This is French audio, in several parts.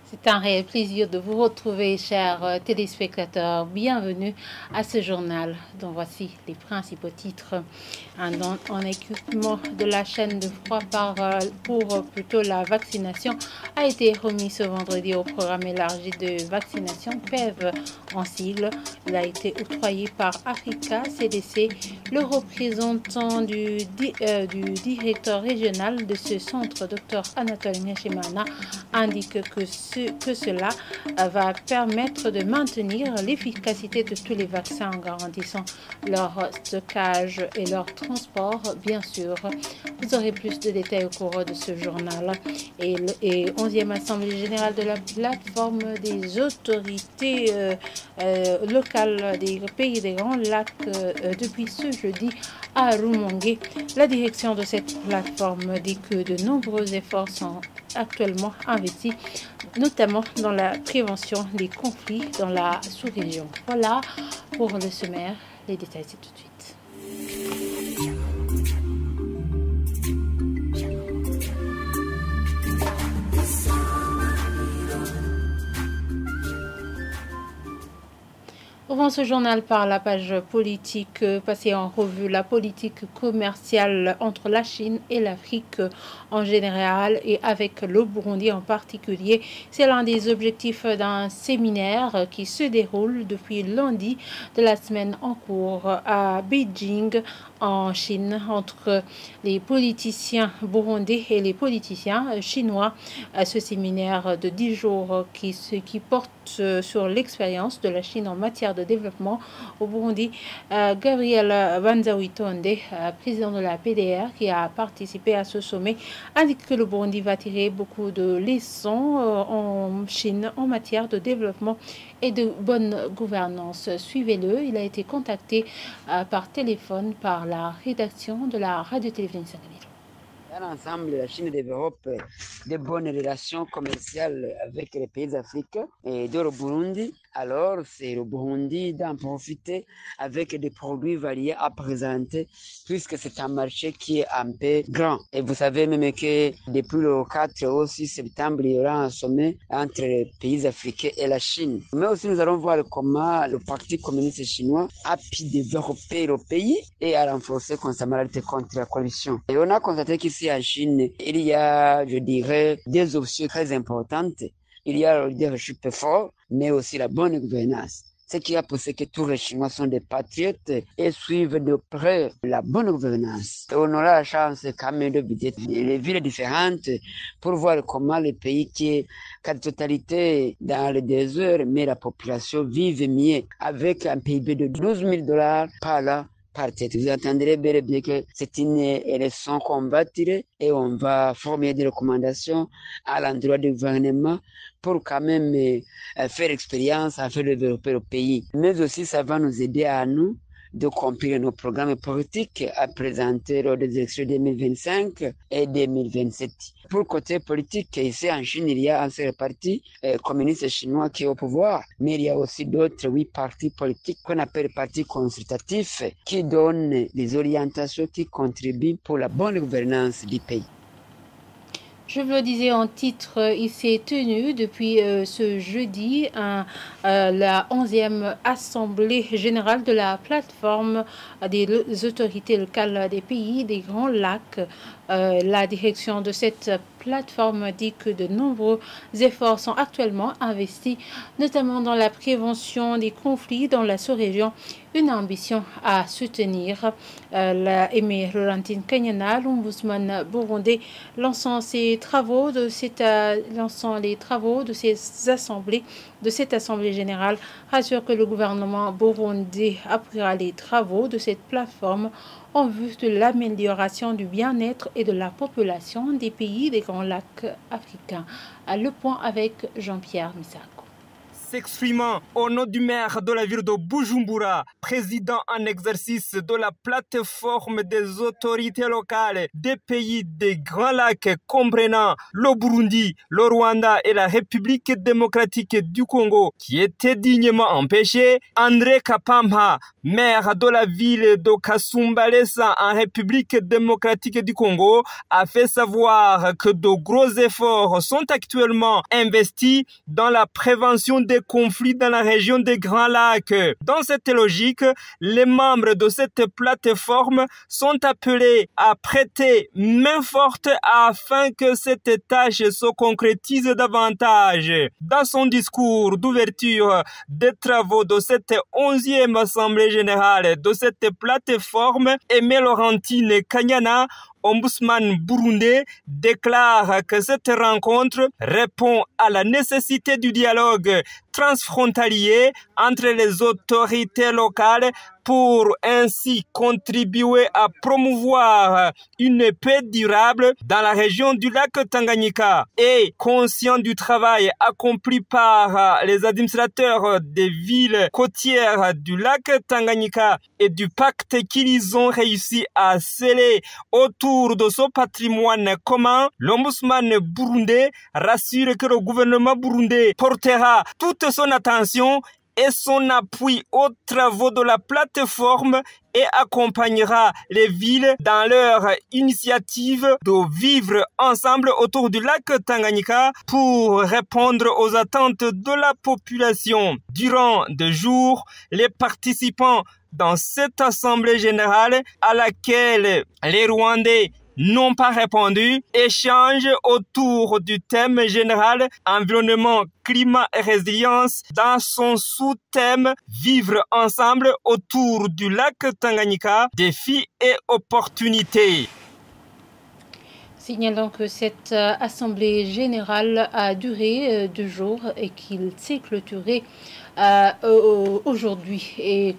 C'est un réel plaisir de vous retrouver, chers téléspectateurs. Bienvenue à ce journal dont voici les principaux titres. En équipement de la chaîne de froid pour plutôt la vaccination a été remis ce vendredi au programme élargi de vaccination PEV en sigle. Il a été octroyé par Africa CDC. Le représentant du directeur régional de ce centre, Dr Anatole Nyeshimana, indique que cela va permettre de maintenir l'efficacité de tous les vaccins en garantissant leur stockage et leur transport, bien sûr. Vous aurez plus de détails au cours de ce journal. Et 11e Assemblée générale de la plateforme des autorités locales des pays des Grands Lacs depuis ce jeudi à Rumongue. La direction de cette plateforme dit que de nombreux efforts sont actuellement investis, notamment dans la prévention des conflits dans la sous-région. Voilà pour le sommaire. Les détails, c'est tout de suite. Ouvrons ce journal par la page politique, passer en revue la politique commerciale entre la Chine et l'Afrique en général et avec le Burundi en particulier. C'est l'un des objectifs d'un séminaire qui se déroule depuis lundi de la semaine en cours à Beijing, en Chine, entre les politiciens burundais et les politiciens chinois. Ce séminaire de 10 jours qui porte sur l'expérience de la Chine en matière de développement au Burundi. Gabriel Banzawitonde, président de la PDR, qui a participé à ce sommet, indique que le Burundi va tirer beaucoup de leçons en Chine en matière de développement et de bonne gouvernance. Suivez-le, il a été contacté par téléphone par la rédaction de la radio-télévision sénégalaise. Ensemble, la Chine développe de bonnes relations commerciales avec les pays africains et de le Burundi. Alors, c'est le Burundi d'en profiter avec des produits variés à présenter, puisque c'est un marché qui est un peu grand. Et vous savez même que depuis le 4 au 6 septembre, il y aura un sommet entre les pays africains et la Chine. Mais aussi, nous allons voir comment le Parti communiste chinois a pu développer le pays et a renforcé constamment la lutte contre la corruption. Et on a constaté qu'ici en Chine, il y a, je dirais, des options très importantes. Il y a le leadership fort, mais aussi la bonne gouvernance. Ce qui a poussé que tous les Chinois sont des patriotes et suivent de près la bonne gouvernance. Et on aura la chance quand même de visiter les villes différentes pour voir comment le pays qui est quasi totalité dans le désert, mais la population vive mieux avec un PIB de $12 000 par là. Vous entendrez bel et bien que c'est une leçon qu'on va tirer et on va former des recommandations à l'endroit du gouvernement pour quand même faire expérience à faire développer le pays. Mais aussi, ça va nous aider à nous de compiler nos programmes politiques à présenter lors des élections 2025 et 2027. Pour le côté politique, ici en Chine, il y a un seul parti communiste chinois qui est au pouvoir, mais il y a aussi d'autres 8 partis politiques qu'on appelle partis consultatifs qui donnent des orientations qui contribuent pour la bonne gouvernance du pays. Je vous le disais en titre, il s'est tenu depuis ce jeudi la 11e Assemblée générale de la plateforme des autorités locales des pays des Grands Lacs. La direction de cette plateforme dit que de nombreux efforts sont actuellement investis, notamment dans la prévention des conflits dans la sous-région, une ambition à soutenir. Aimé Laurentine Kanyana, l'ombudsman burundais, lançant les travaux de cette assemblée générale, rassure que le gouvernement burundais appuiera les travaux de cette plateforme en vue de l'amélioration du bien-être et de la population des pays des Grands Lacs africains. Le point avec Jean-Pierre Misako. s'exprimant au nom du maire de la ville de Bujumbura, président en exercice de la plateforme des autorités locales des pays des Grands Lacs comprenant le Burundi, le Rwanda et la République démocratique du Congo, qui était dignement empêché, André Kapamha, maire de la ville de Kasumbalesa en République démocratique du Congo, a fait savoir que de gros efforts sont actuellement investis dans la prévention des conflits dans la région des Grands Lacs. Dans cette logique, les membres de cette plateforme sont appelés à prêter main forte afin que cette tâche se concrétise davantage. Dans son discours d'ouverture des travaux de cette 11e Assemblée générale de cette plateforme, Aimé Laurentine Kanyana, ombudsman burundais, déclare que cette rencontre répond à la nécessité du dialogue transfrontalier entre les autorités locales pour ainsi contribuer à promouvoir une paix durable dans la région du lac Tanganyika. Et conscient du travail accompli par les administrateurs des villes côtières du lac Tanganyika et du pacte qu'ils ont réussi à sceller autour de ce patrimoine commun, l'ombudsman burundais rassure que le gouvernement burundais portera toute son attention et son appui aux travaux de la plateforme et accompagnera les villes dans leur initiative de vivre ensemble autour du lac Tanganyika pour répondre aux attentes de la population. Durant 2 jours, les participants dans cette assemblée générale à laquelle les Rwandais n'ont pas répondu, échange autour du thème général environnement, climat et résilience dans son sous-thème vivre ensemble autour du lac Tanganyika, défis et opportunités. Signalons que cette assemblée générale a duré 2 jours et qu'il s'est clôturé aujourd'hui. Et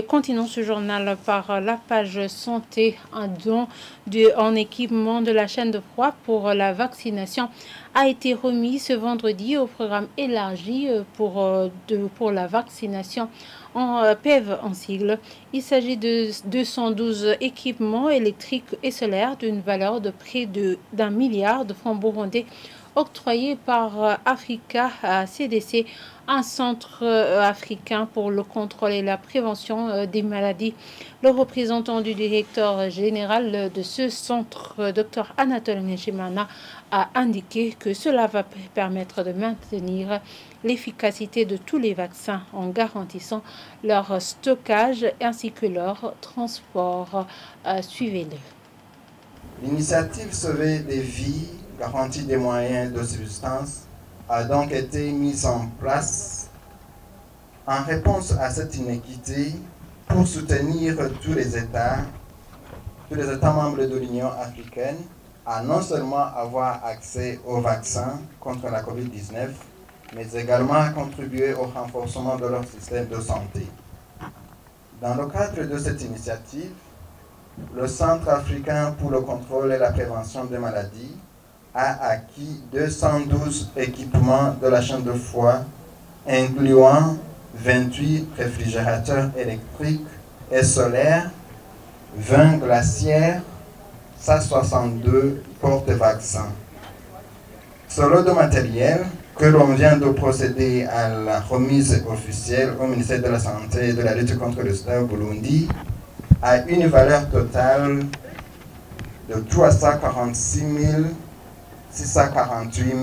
continuons ce journal par la page santé. Un don en équipement de la chaîne de froid pour la vaccination a été remis ce vendredi au programme élargi pour la vaccination en PEV en sigle. Il s'agit de 212 équipements électriques et solaires d'une valeur de près d'1 milliard de francs burundais octroyés par Africa CDC, un centre africain pour le contrôle et la prévention des maladies. Le représentant du directeur général de ce centre, Dr Anatole Neshimana, a indiqué que cela va permettre de maintenir l'efficacité de tous les vaccins en garantissant leur stockage ainsi que leur transport. Suivez-le. L'initiative Sauver des vies, garantie des moyens de subsistance, a donc été mise en place en réponse à cette inéquité pour soutenir tous les États membres de l'Union africaine à non seulement avoir accès aux vaccins contre la COVID-19, mais également contribuer au renforcement de leur système de santé. Dans le cadre de cette initiative, le Centre africain pour le contrôle et la prévention des maladies a acquis 212 équipements de la chaîne de froid, incluant 28 réfrigérateurs électriques et solaires, 20 glacières, 162 porte-vaccins. Ce lot de matériel que l'on vient de procéder à la remise officielle au ministère de la Santé et de la lutte contre le sida au Burundi a une valeur totale de 346 648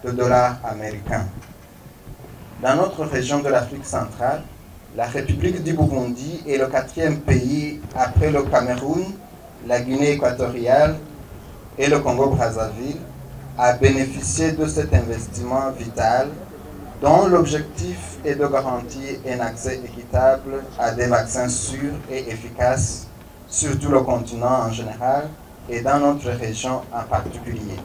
000 dollars américains. Dans notre région de l'Afrique centrale, la République du Burundi est le 4e pays après le Cameroun, la Guinée équatoriale et le Congo-Brazzaville à bénéficier de cet investissement vital dont l'objectif est de garantir un accès équitable à des vaccins sûrs et efficaces sur tout le continent en général et dans notre région en particulier.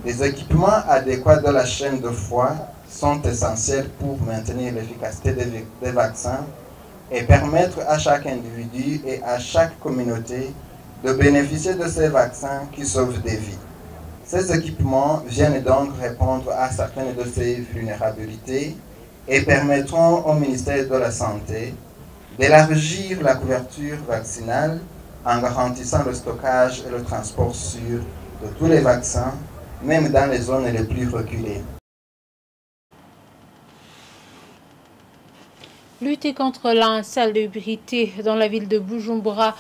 Les équipements adéquats de la chaîne de froid sont essentiels pour maintenir l'efficacité des vaccins et permettre à chaque individu et à chaque communauté de bénéficier de ces vaccins qui sauvent des vies. Ces équipements viennent donc répondre à certaines de ces vulnérabilités et permettront au ministère de la Santé d'élargir la couverture vaccinale en garantissant le stockage et le transport sûr de tous les vaccins, même dans les zones les plus reculées. Lutter contre l'insalubrité dans la ville de Bujumbura,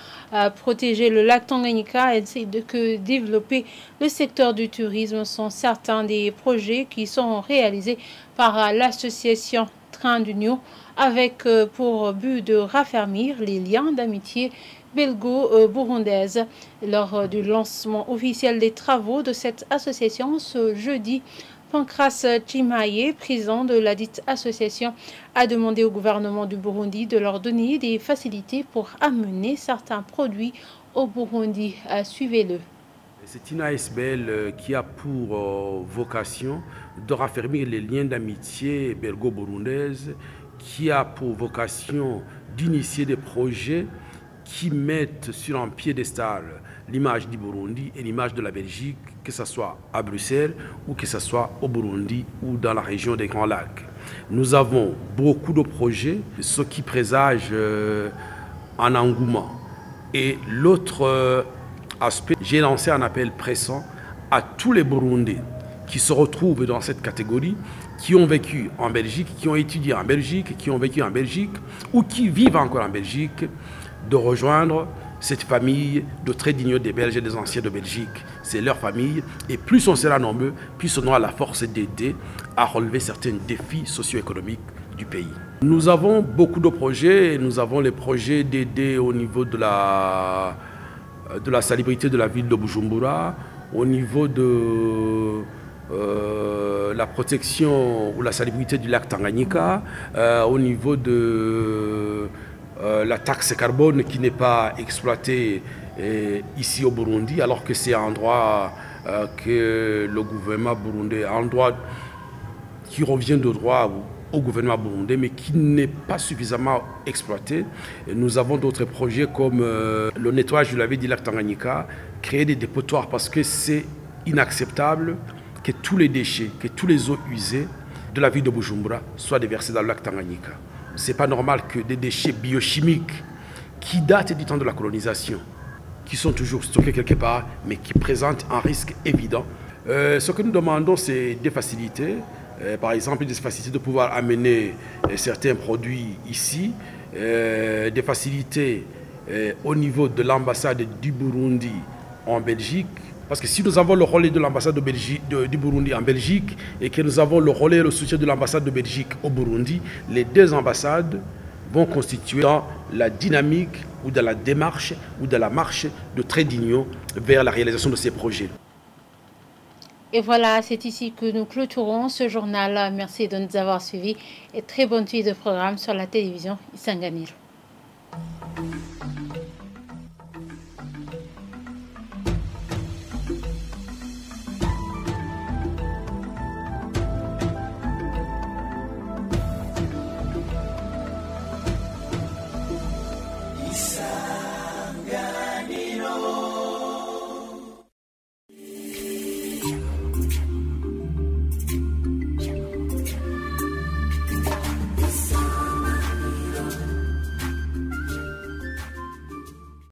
protéger le lac Tanganyika ainsi que développer le secteur du tourisme sont certains des projets qui sont réalisés par l'association Train d'Union avec pour but de raffermir les liens d'amitié belgo-burundaise. Lors du lancement officiel des travaux de cette association ce jeudi, Pancras Chimaye, président de la dite association, a demandé au gouvernement du Burundi de leur donner des facilités pour amener certains produits au Burundi. Suivez-le. C'est une ASBL qui a pour vocation de raffermir les liens d'amitié belgo-burundaise, qui a pour vocation d'initier des projets qui mettent sur un piédestal l'image du Burundi et l'image de la Belgique, que ce soit à Bruxelles ou que ce soit au Burundi ou dans la région des Grands Lacs. Nous avons beaucoup de projets, ce qui présage un engouement. Et l'autre aspect, j'ai lancé un appel pressant à tous les Burundais qui se retrouvent dans cette catégorie, qui ont vécu en Belgique, qui ont étudié en Belgique, qui ont vécu en Belgique ou qui vivent encore en Belgique, de rejoindre cette famille de très dignes des Belges et des anciens de Belgique. C'est leur famille et plus on sera nombreux, plus on aura la force d'aider à relever certains défis socio-économiques du pays. Nous avons beaucoup de projets. Nous avons les projets d'aider au niveau de la salubrité de la ville de Bujumbura, au niveau de la protection ou la salubrité du lac Tanganyika, au niveau de la taxe carbone qui n'est pas exploitée ici au Burundi, alors que c'est un droit que le gouvernement burundais, un droit qui revient de droit au gouvernement burundais, mais qui n'est pas suffisamment exploité. Et nous avons d'autres projets comme le nettoyage de la ville du lac Tanganyika, créer des dépotoirs parce que c'est inacceptable que tous les déchets, que tous les eaux usées de la ville de Bujumbura soient déversés dans le lac Tanganyika. Ce n'est pas normal que des déchets biochimiques qui datent du temps de la colonisation, qui sont toujours stockés quelque part, mais qui présentent un risque évident. Ce que nous demandons, c'est des facilités. Par exemple, des facilités de pouvoir amener certains produits ici, des facilités au niveau de l'ambassade du Burundi en Belgique. Parce que si nous avons le relais de l'ambassade du Burundi en Belgique et que nous avons le relais et le soutien de l'ambassade de Belgique au Burundi, les deux ambassades vont constituer dans la dynamique ou dans la démarche ou dans la marche de Trait d'Union vers la réalisation de ces projets. Et voilà, c'est ici que nous clôturons ce journal. Merci de nous avoir suivis et très bonne suite de programme sur la télévision Isanganiro.